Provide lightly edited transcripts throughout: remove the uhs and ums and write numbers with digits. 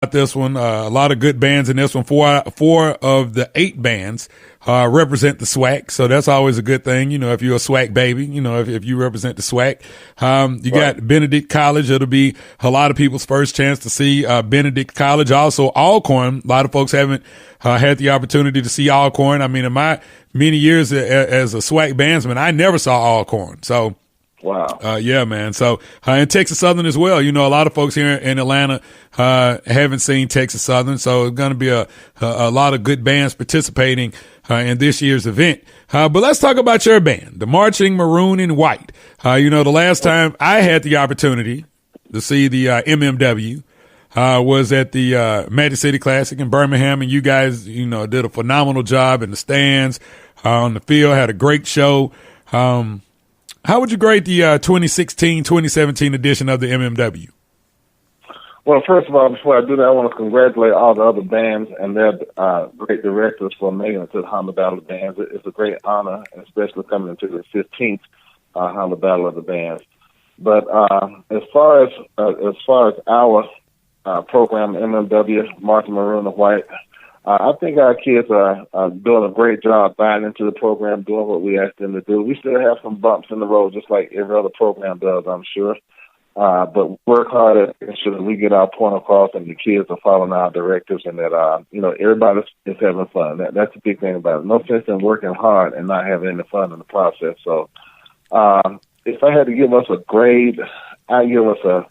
this one. A lot of good bands in this one. Four of the 8 bands represent the SWAC, so that's always a good thing. You know, if you're a SWAC baby, you know, if you represent the SWAC. You got Benedict College. It'll be a lot of people's first chance to see Benedict College. Also, Alcorn. A lot of folks haven't had the opportunity to see Alcorn. I mean, in my many years as a SWAC bandsman, I never saw Alcorn. So. Wow. Yeah, man. So, and Texas Southern as well. You know, a lot of folks here in Atlanta, haven't seen Texas Southern. So it's going to be a lot of good bands participating, in this year's event. But let's talk about your band, the Marching Maroon and White. You know, the last time I had the opportunity to see the, MMW, was at the, Magic City Classic in Birmingham. And you guys, you know, did a phenomenal job in the stands, on the field, had a great show. How would you grade the 2016-2017 edition of the MMW? Well, first of all, before I do that, I want to congratulate all the other bands and their great directors for making it to the Honda Battle of the Bands. It's a great honor, especially coming into the 15th Honda Battle of the Bands. But as far as our program, MMW, Marching Maroon and White, I think our kids are doing a great job buying into the program, doing what we asked them to do. We still have some bumps in the road, just like every other program does, I'm sure. But work hard at making sure that we get our point across and the kids are following our directives and that, you know, everybody is having fun. That's the big thing about it. No sense in working hard and not having any fun in the process. So if I had to give us a grade, I'd give us a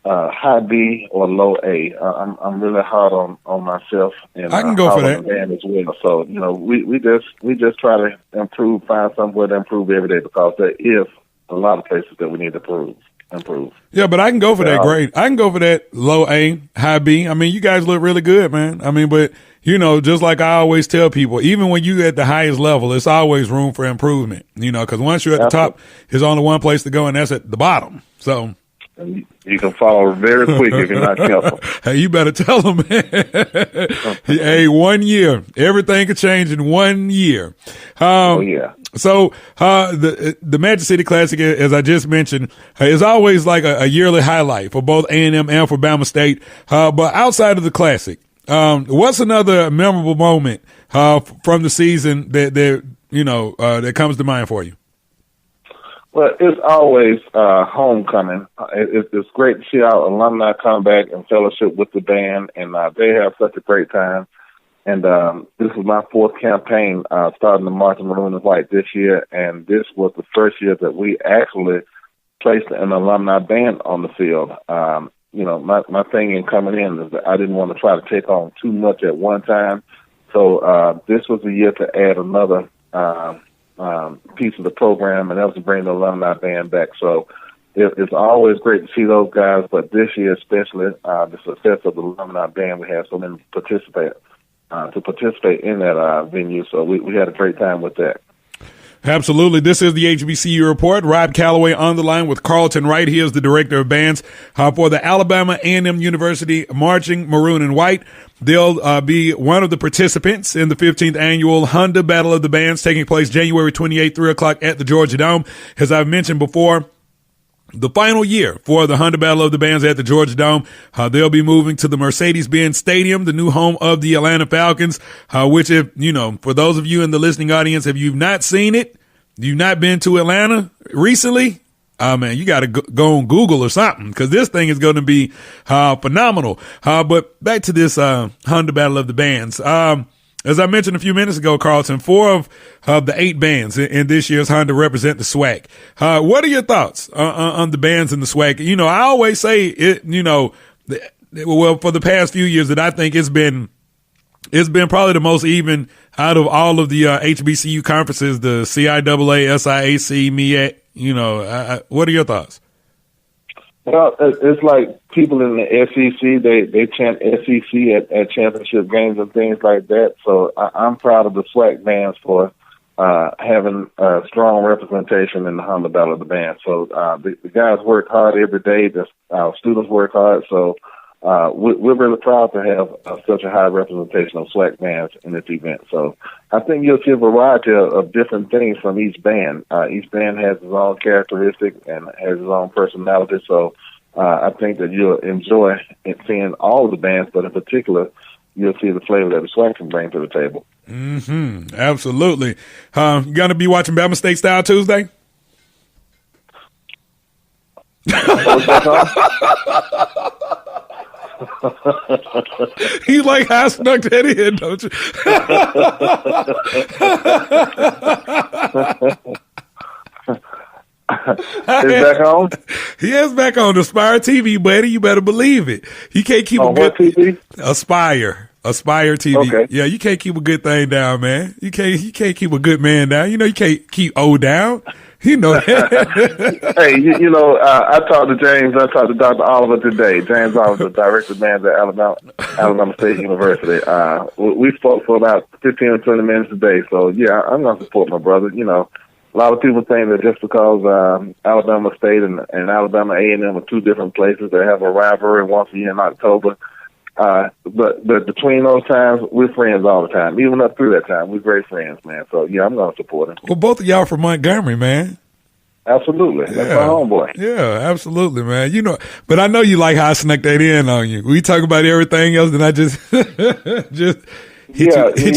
high B or low A. I'm really hard on myself and I can go for that. The band as well. So you know, we just try to improve, find somewhere to improve every day because there is a lot of places that we need to improve. Yeah, but I can go for that grade. I can go for that low A, high B. I mean, you guys look really good, man. I mean, but you know, just like I always tell people, even when you at the highest level, it's always room for improvement. You know, because once you're at the top, there's only one place to go, and that's at the bottom. So. And you can fall very quick if you're not careful. Hey, you better tell them, man. Hey, 1 year. Everything could change in 1 year. Yeah. So, the Magic City Classic, as I just mentioned, is always like a yearly highlight for both A&M and for Bama State. But outside of the Classic, what's another memorable moment, from the season that comes to mind for you? Well, it's always homecoming. It's great to see our alumni come back and fellowship with the band, and they have such a great time. And this is my 4th campaign starting the Marching Maroon and White this year, and this was the first year that we actually placed an alumni band on the field. You know, my thing in coming in is that I didn't want to try to take on too much at one time. So this was a year to add another piece of the program, and that was to bring the alumni band back. So it's always great to see those guys, but this year especially, the success of the alumni band, we had so many participate in that venue. So we had a great time with that. Absolutely. This is the HBCU Report. Rob Calloway on the line with Carlton Wright. He is the Director of Bands for the Alabama A&M University Marching Maroon and White. They'll be one of the participants in the 15th annual Honda Battle of the Bands taking place January 28th, 3 o'clock at the Georgia Dome. As I've mentioned before, the final year for the Honda Battle of the Bands at the Georgia Dome, they'll be moving to the Mercedes-Benz Stadium, the new home of the Atlanta Falcons, which if, for those of you in the listening audience, if you've not seen it, you've not been to Atlanta recently, man, you got to go on Google or something because this thing is going to be phenomenal. But back to this Honda Battle of the Bands. As I mentioned a few minutes ago, Carlton, 4 of the 8 bands in this year's Honda represent the SWAC. What are your thoughts on the bands in the SWAC? I always say it, well, for the past few years that I think it's been probably the most even out of all of the HBCU conferences, the CIAA, SIAC, MEAC. What are your thoughts? Well, it's like people in the SEC, they chant SEC at championship games and things like that. So I'm proud of the SWAC bands for having a strong representation in the Honda Battle of the Band. So the guys work hard every day. Our students work hard. So we're really proud to have such a high representation of SWAC bands in this event. So I think you'll see a variety of different things from each band. Each band has its own characteristic and has its own personality. So I think that you'll enjoy seeing all of the bands, but in particular, you'll see the flavor that the swing can bring to the table. Mm-hmm. Absolutely. You going to be watching Bama State Style Tuesday? He's like, I snuck that in, don't you? Is back on? He is back on Aspire TV, buddy. You better believe it. You can't keep on a good what TV? Aspire TV. Okay. Yeah, you can't keep a good thing down, man. You can't keep a good man down. You know, you can't keep O down. You know that. Hey, you know, I talked to James. I talked to Dr. Oliver today. James Oliver, Director of Bands at Alabama State University. We spoke for about 15 or 20 minutes a day. So, yeah, I'm going to support my brother. You know, a lot of people think that just because Alabama State and Alabama A&M are two different places, they have a rivalry once a year in October. But between those times, we're friends all the time. Even up through that time, we're great friends, man. So, yeah, I'm going to support him. Well, both of y'all from Montgomery, man. Absolutely. That's my homeboy. Yeah, absolutely, man. You know, but I know you like how I snuck that in on you. We talk about everything else, and I just hit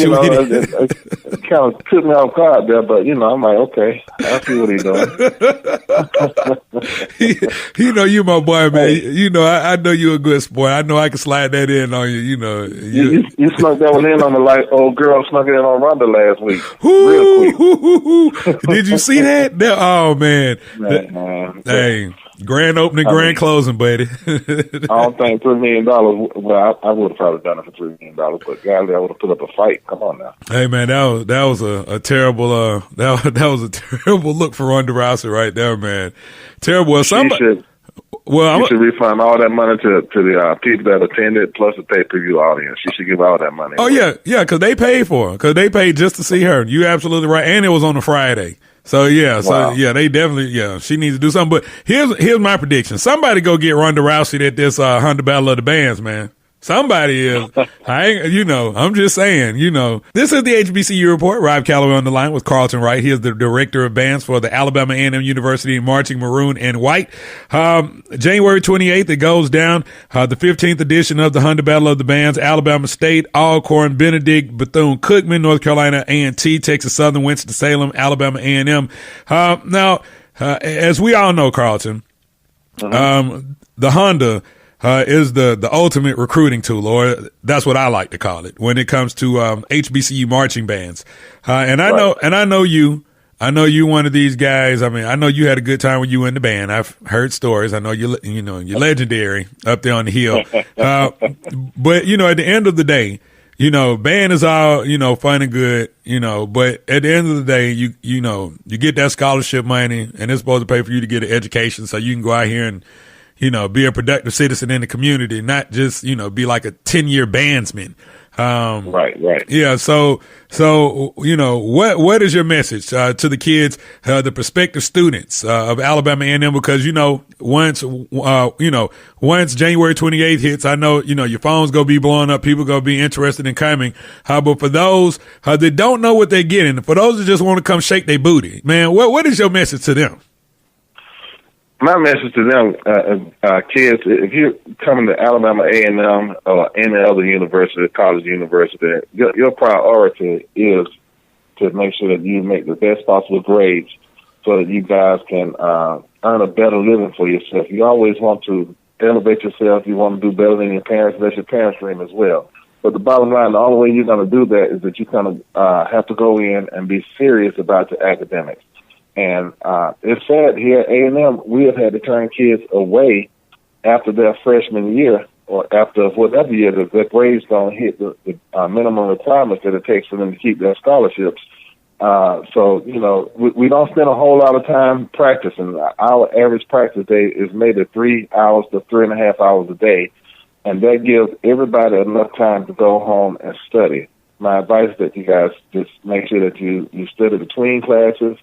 you with it. It kind of took me off guard there, but, you know, I'm like, okay, I see what he's doing. You know, you my boy, man. You know, I know you a good sport. I know I can slide that in on you, you know. You snuck that one in on me like old girl snuck it in on Ronda last week. Real quick. Did you see that? Oh, man. Hey. Grand opening, grand closing, buddy. I don't think $3 million. Well, I would have probably done it for $3 million, but golly, I would have put up a fight. Come on now. Hey man, that was a terrible that was a terrible look for Ronda Rousey right there, man. Terrible. You should refund all that money to the people that attended, plus the pay-per-view audience. She should give all that money. Oh yeah, because they paid for her. Because they paid just to see her. You absolutely right, and it was on a Friday. So yeah, they definitely she needs to do something. But here's my prediction: somebody go get Ronda Rousey at this Honda Battle of the Bands, man. Somebody is. I'm just saying, This is the HBCU Report. Rob Calloway on the line with Carlton Wright. He is the Director of Bands for the Alabama A&M University Marching Maroon and White. January 28th, it goes down. The 15th edition of the Honda Battle of the Bands. Alabama State, Alcorn, Benedict, Bethune-Cookman, North Carolina A&T, Texas Southern, Winston-Salem, Alabama A&M. Now, as we all know, Carlton, the Honda is the ultimate recruiting tool, or that's what I like to call it, when it comes to HBCU marching bands. I know you one of these guys. I mean, I know you had a good time when you were in the band. I've heard stories. I know you're legendary up there on the hill. But at the end of the day, band is all, fun and good, but at the end of the day, you get that scholarship money, and it's supposed to pay for you to get an education so you can go out here and be a productive citizen in the community, not just, be like a 10-year bandsman. Right. Yeah. So, what is your message, to the kids, the prospective students, of Alabama A&M? Because, once January 28th hits, I know, your phone's going to be blowing up. People going to be interested in coming. But for those, that don't know what they're getting, for those that just want to come shake their booty, man, what is your message to them? My message to them, kids, if you're coming to Alabama A&M or any other university, college university, your priority is to make sure that you make the best possible grades so that you guys can earn a better living for yourself. You always want to elevate yourself. You want to do better than your parents. That's your parents' dream as well. But the bottom line, the only way you're going to do that is that you kind of have to go in and be serious about your academics. And it's sad here at A&M, we have had to turn kids away after their freshman year or after whatever year that their grades don't hit the minimum requirements that it takes for them to keep their scholarships. So, we don't spend a whole lot of time practicing. Our average practice day is maybe 3 hours to 3.5 hours a day, and that gives everybody enough time to go home and study. My advice is that you guys just make sure that you study between classes,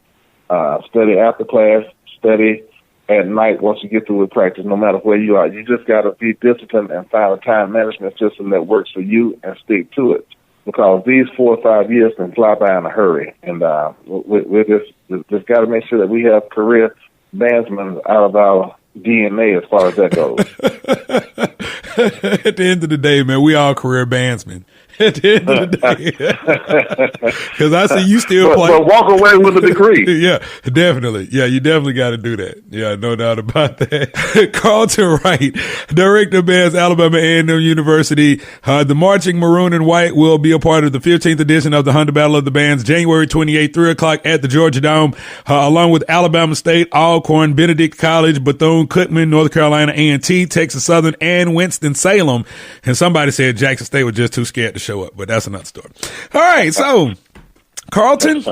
study after class, study at night once you get through with practice, no matter where you are. You just got to be disciplined and find a time management system that works for you and stick to it, because these 4 or 5 years can fly by in a hurry. And we're just got to make sure that we have career bandsmen out of our DNA as far as that goes. At the end of the day, man, we all career bandsmen. At the end of the day, because I see you still play. But walk away with a degree. Yeah, definitely. Yeah, you definitely got to do that. Yeah, no doubt about that. Carlton Wright, Director of Bands, Alabama A&M University. The Marching Maroon and White will be a part of the 15th edition of the Honda Battle of the Bands, January 28th, 3 o'clock at the Georgia Dome, along with Alabama State, Alcorn, Benedict College, Bethune-Cookman, North Carolina A&T, Texas Southern, and Winston-Salem. And somebody said Jackson State was just too scared to show up, but that's another story. All right, so Carlton.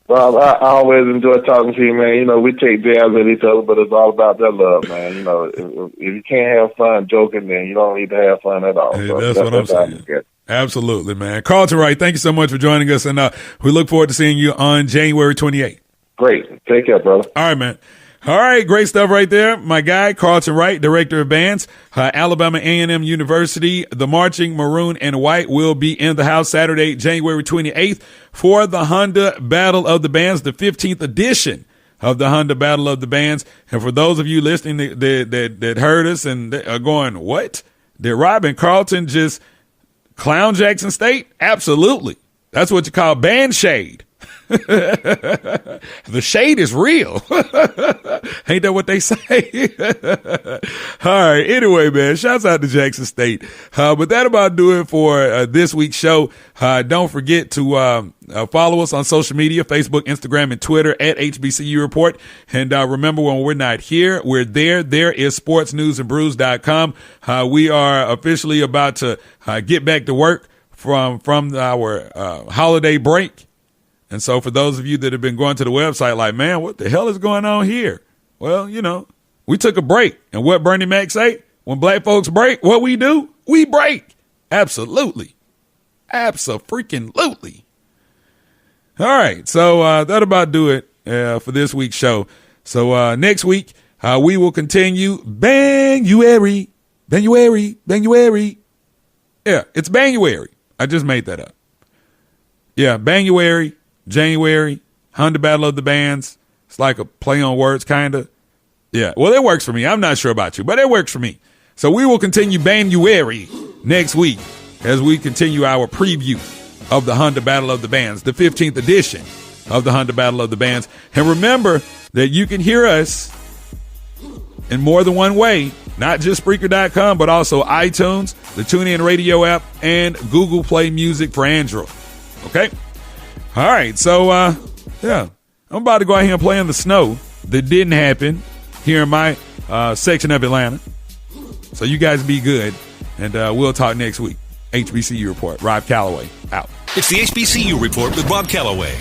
Well, I always enjoy talking to you, man. You know, we take jabs at each other, but it's all about that love, man. You know, if you can't have fun joking, then you don't need to have fun at all. Hey, that's what I'm saying. Absolutely, man. Carlton Wright, thank you so much for joining us, and we look forward to seeing you on January 28th. Great. Take care, brother. All right, man. All right, great stuff right there. My guy, Carlton Wright, Director of Bands, Alabama A&M University. The Marching Maroon and White will be in the house Saturday, January 28th for the Honda Battle of the Bands, the 15th edition of the Honda Battle of the Bands. And for those of you listening that heard us and are going, what? Did Rob and Carlton just clown Jackson State? Absolutely. That's what you call band shade. The shade is real. Ain't that what they say? All right. Anyway, man, shouts out to Jackson State. But that about do it for this week's show. Don't forget to follow us on social media, Facebook, Instagram, and Twitter at HBCU Report. And remember, when we're not here, we're there. There is sportsnewsandbrews.com. We are officially about to get back to work from our holiday break. And so for those of you that have been going to the website like, man, what the hell is going on here? Well, you know, we took a break. And what Bernie Mac say? When black folks break, what we do? We break. Absolutely. Abso-freaking-lutely. All right. So that about do it for this week's show. So next week, we will continue Banduary. Yeah, it's Banduary. I just made that up. Yeah, Banduary. January, Honda Battle of the Bands. It's like a play on words, kind of. Yeah, well, it works for me. I'm not sure about you, but it works for me. So we will continue Banduary next week as we continue our preview of the Honda Battle of the Bands, the 15th edition of the Honda Battle of the Bands. And remember that you can hear us in more than one way, not just Spreaker.com, but also iTunes, the TuneIn Radio app, and Google Play Music for Android. Okay? All right, so, yeah, I'm about to go out here and play in the snow that didn't happen here in my section of Atlanta. So you guys be good, and we'll talk next week. HBCU Report. Rob Calloway, out. It's the HBCU Report with Rob Calloway.